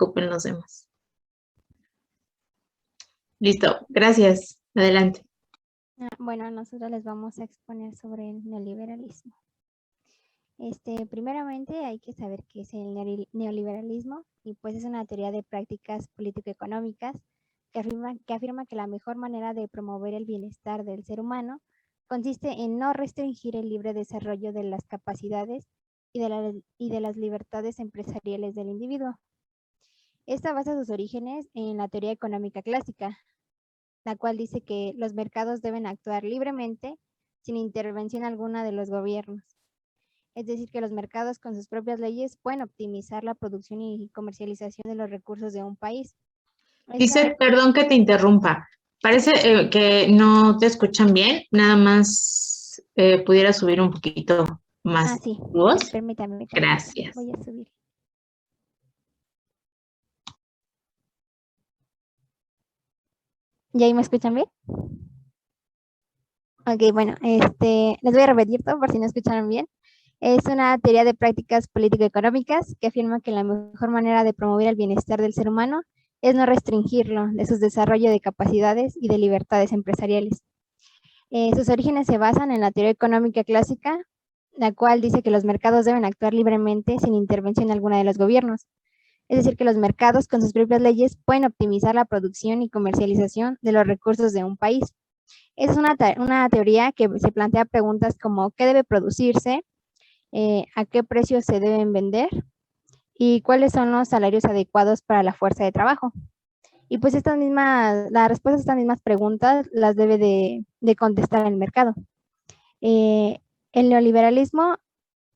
preocupen los demás. Listo, gracias. Adelante. Bueno, nosotros les vamos a exponer sobre el neoliberalismo. Primeramente hay que saber qué es el neoliberalismo, y pues es una teoría de prácticas político-económicas que afirma que la mejor manera de promover el bienestar del ser humano consiste en no restringir el libre desarrollo de las capacidades y de las libertades empresariales del individuo. Esta basa sus orígenes en la teoría económica clásica, la cual dice que los mercados deben actuar libremente sin intervención alguna de los gobiernos. Es decir, que los mercados con sus propias leyes pueden optimizar la producción y comercialización de los recursos de un país. Dice, perdón que te interrumpa, parece que no te escuchan bien, nada más pudiera subir un poquito más sí, tu voz. Permítame. Gracias. Voy a subir. ¿Ya ahí me escuchan bien? Ok, bueno, les voy a repetir todo por si no escucharon bien. Es una teoría de prácticas político-económicas que afirma que la mejor manera de promover el bienestar del ser humano es no restringirlo de su desarrollo de capacidades y de libertades empresariales. Sus orígenes se basan en la teoría económica clásica, la cual dice que los mercados deben actuar libremente sin intervención alguna de los gobiernos. Es decir, que los mercados con sus propias leyes pueden optimizar la producción y comercialización de los recursos de un país. Es una teoría que se plantea preguntas como ¿qué debe producirse? ¿A qué precios se deben vender? ¿Y cuáles son los salarios adecuados para la fuerza de trabajo? Y pues las respuestas a estas mismas preguntas las debe de contestar el mercado. El neoliberalismo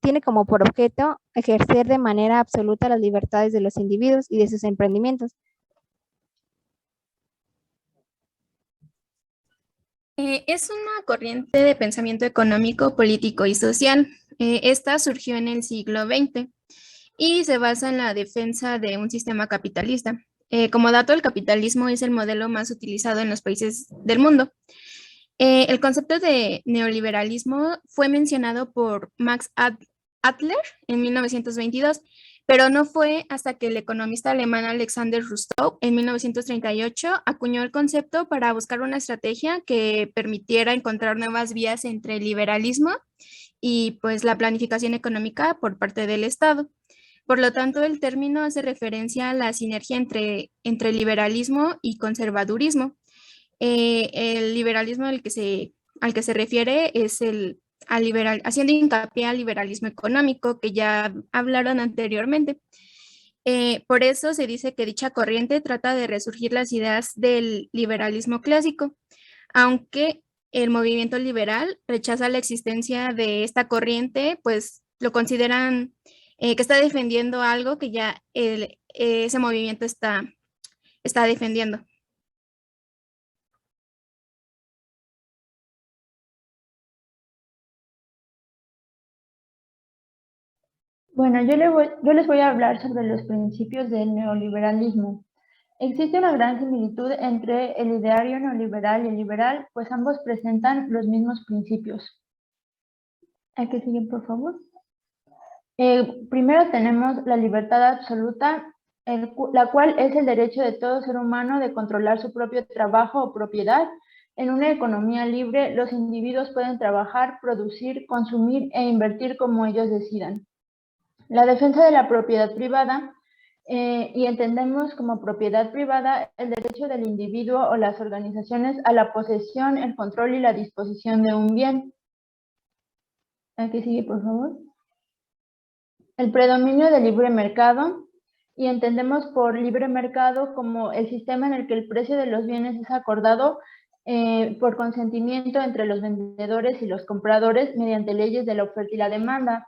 tiene como por objeto ejercer de manera absoluta las libertades de los individuos y de sus emprendimientos. Es una corriente de pensamiento económico, político y social. Esta surgió en el siglo XX y se basa en la defensa de un sistema capitalista. Como dato, el capitalismo es el modelo más utilizado en los países del mundo. El concepto de neoliberalismo fue mencionado por Max Adler en 1922, pero no fue hasta que el economista alemán Alexander Rostow en 1938 acuñó el concepto para buscar una estrategia que permitiera encontrar nuevas vías entre el liberalismo y pues la planificación económica por parte del Estado. Por lo tanto, el término hace referencia a la sinergia entre liberalismo y conservadurismo. El liberalismo al que se refiere es haciendo hincapié al liberalismo económico que ya hablaron anteriormente. Por eso se dice que dicha corriente trata de resurgir las ideas del liberalismo clásico, aunque el movimiento liberal rechaza la existencia de esta corriente, pues lo consideran que está defendiendo algo que ya ese movimiento está defendiendo. Bueno, yo les voy a hablar sobre los principios del neoliberalismo. Existe una gran similitud entre el ideario neoliberal y el liberal, pues ambos presentan los mismos principios. ¿Hay que seguir, por favor? Primero tenemos la libertad absoluta, la cual es el derecho de todo ser humano de controlar su propio trabajo o propiedad. En una economía libre, los individuos pueden trabajar, producir, consumir e invertir como ellos decidan. La defensa de la propiedad privada, y entendemos como propiedad privada el derecho del individuo o las organizaciones a la posesión, el control y la disposición de un bien. Aquí sigue, por favor. El predominio del libre mercado, y entendemos por libre mercado como el sistema en el que el precio de los bienes es acordado por consentimiento entre los vendedores y los compradores mediante leyes de la oferta y la demanda.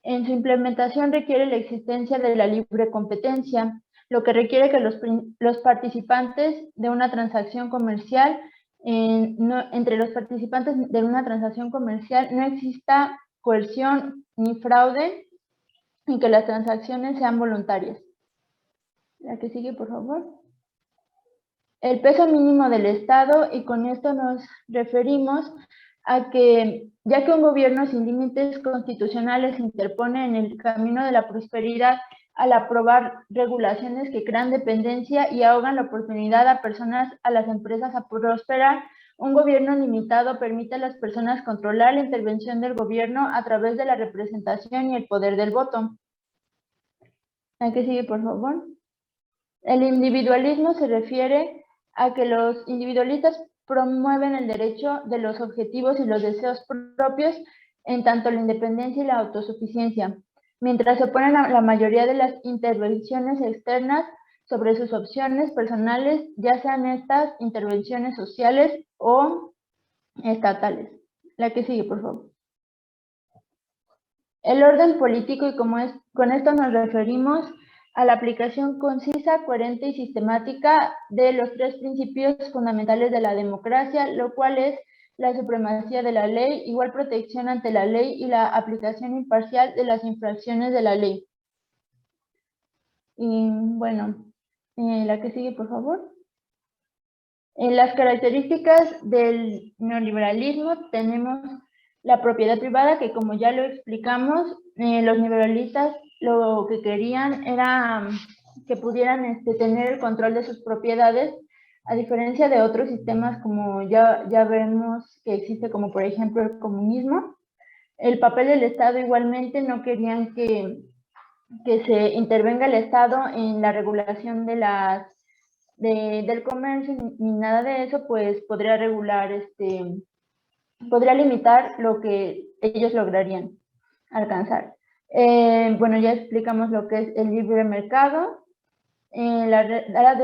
En su implementación requiere la existencia de la libre competencia, lo que requiere que los participantes de una transacción comercial, entre los participantes de una transacción comercial no exista coerción ni fraude y que las transacciones sean voluntarias. La que sigue, por favor. El peso mínimo del Estado, y con esto nos referimos a que, ya que un gobierno sin límites constitucionales se interpone en el camino de la prosperidad al aprobar regulaciones que crean dependencia y ahogan la oportunidad a personas, a las empresas a prosperar. Un gobierno limitado permite a las personas controlar la intervención del gobierno a través de la representación y el poder del voto. ¿A qué sigue, por favor? El individualismo se refiere a que los individualistas promueven el derecho de los objetivos y los deseos propios, en tanto la independencia y la autosuficiencia, mientras se oponen a la mayoría de las intervenciones externas sobre sus opciones personales, ya sean estas intervenciones sociales o estatales. La que sigue, por favor. El orden político, y con esto nos referimos a la aplicación concisa, coherente y sistemática de los tres principios fundamentales de la democracia, lo cual es la supremacía de la ley, igual protección ante la ley y la aplicación imparcial de las infracciones de la ley. Y bueno, la que sigue, por favor. En las características del neoliberalismo tenemos la propiedad privada, que como ya lo explicamos, los liberalistas lo que querían era que pudieran tener el control de sus propiedades, a diferencia de otros sistemas como ya vemos que existe, como por ejemplo el comunismo. El papel del Estado igualmente no querían que se intervenga el Estado en la regulación de del comercio ni nada de eso, pues podría regular, podría limitar lo que ellos lograrían alcanzar. Bueno, ya explicamos lo que es el libre mercado. La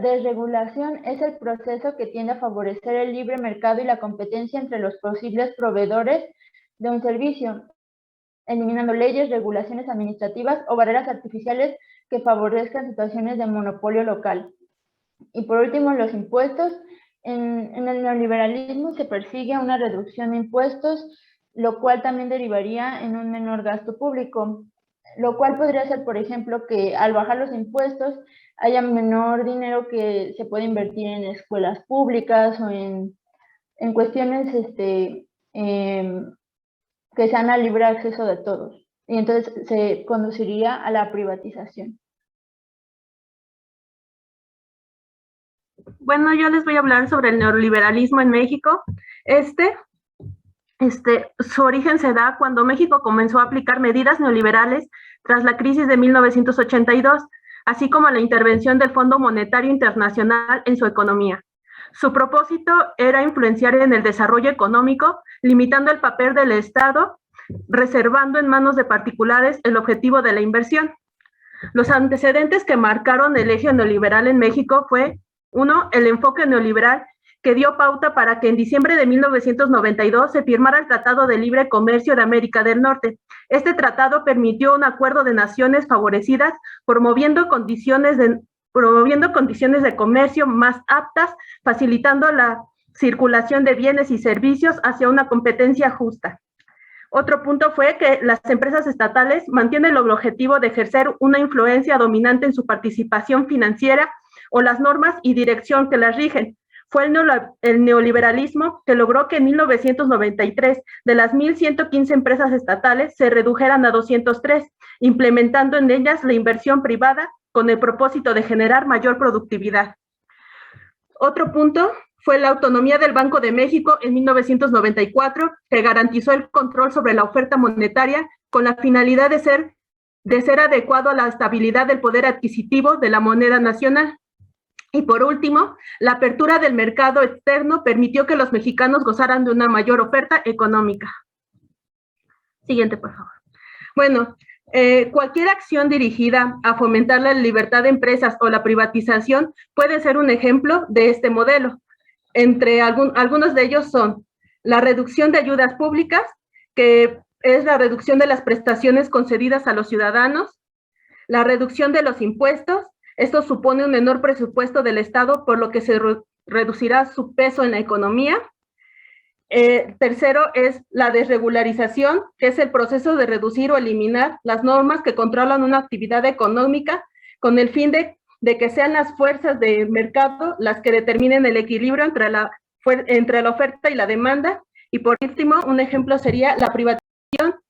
desregulación es el proceso que tiende a favorecer el libre mercado y la competencia entre los posibles proveedores de un servicio, eliminando leyes, regulaciones administrativas o barreras artificiales que favorezcan situaciones de monopolio local. Y por último, los impuestos. En el neoliberalismo se persigue una reducción de impuestos, lo cual también derivaría en un menor gasto público, lo cual podría ser, por ejemplo, que al bajar los impuestos haya menor dinero que se puede invertir en escuelas públicas o en cuestiones que sean a libre acceso de todos. Y entonces se conduciría a la privatización. Bueno, yo les voy a hablar sobre el neoliberalismo en México. Su origen se da cuando México comenzó a aplicar medidas neoliberales tras la crisis de 1982, así como la intervención del Fondo Monetario Internacional en su economía. Su propósito era influenciar en el desarrollo económico, limitando el papel del Estado, reservando en manos de particulares el objetivo de la inversión. Los antecedentes que marcaron el eje neoliberal en México fue: 1. El enfoque neoliberal, que dio pauta para que en diciembre de 1992 se firmara el Tratado de Libre Comercio de América del Norte. Este tratado permitió un acuerdo de naciones favorecidas, promoviendo condiciones de comercio más aptas, facilitando la circulación de bienes y servicios hacia una competencia justa. Otro punto fue que las empresas estatales mantienen el objetivo de ejercer una influencia dominante en su participación financiera o las normas y dirección que las rigen. Fue el neoliberalismo que logró que en 1993 de las 1.115 empresas estatales se redujeran a 203, implementando en ellas la inversión privada con el propósito de generar mayor productividad. Otro punto fue la autonomía del Banco de México en 1994, que garantizó el control sobre la oferta monetaria con la finalidad de ser adecuado a la estabilidad del poder adquisitivo de la moneda nacional. Y por último, la apertura del mercado externo permitió que los mexicanos gozaran de una mayor oferta económica. Siguiente, por favor. Bueno, cualquier acción dirigida a fomentar la libertad de empresas o la privatización puede ser un ejemplo de este modelo. Entre algunos de ellos son la reducción de ayudas públicas, que es la reducción de las prestaciones concedidas a los ciudadanos, la reducción de los impuestos. Esto supone un menor presupuesto del Estado, por lo que se reducirá su peso en la economía. Tercero es la desregularización, que es el proceso de reducir o eliminar las normas que controlan una actividad económica con el fin de que sean las fuerzas de mercado las que determinen el equilibrio entre la oferta y la demanda. Y por último, un ejemplo sería la privatización,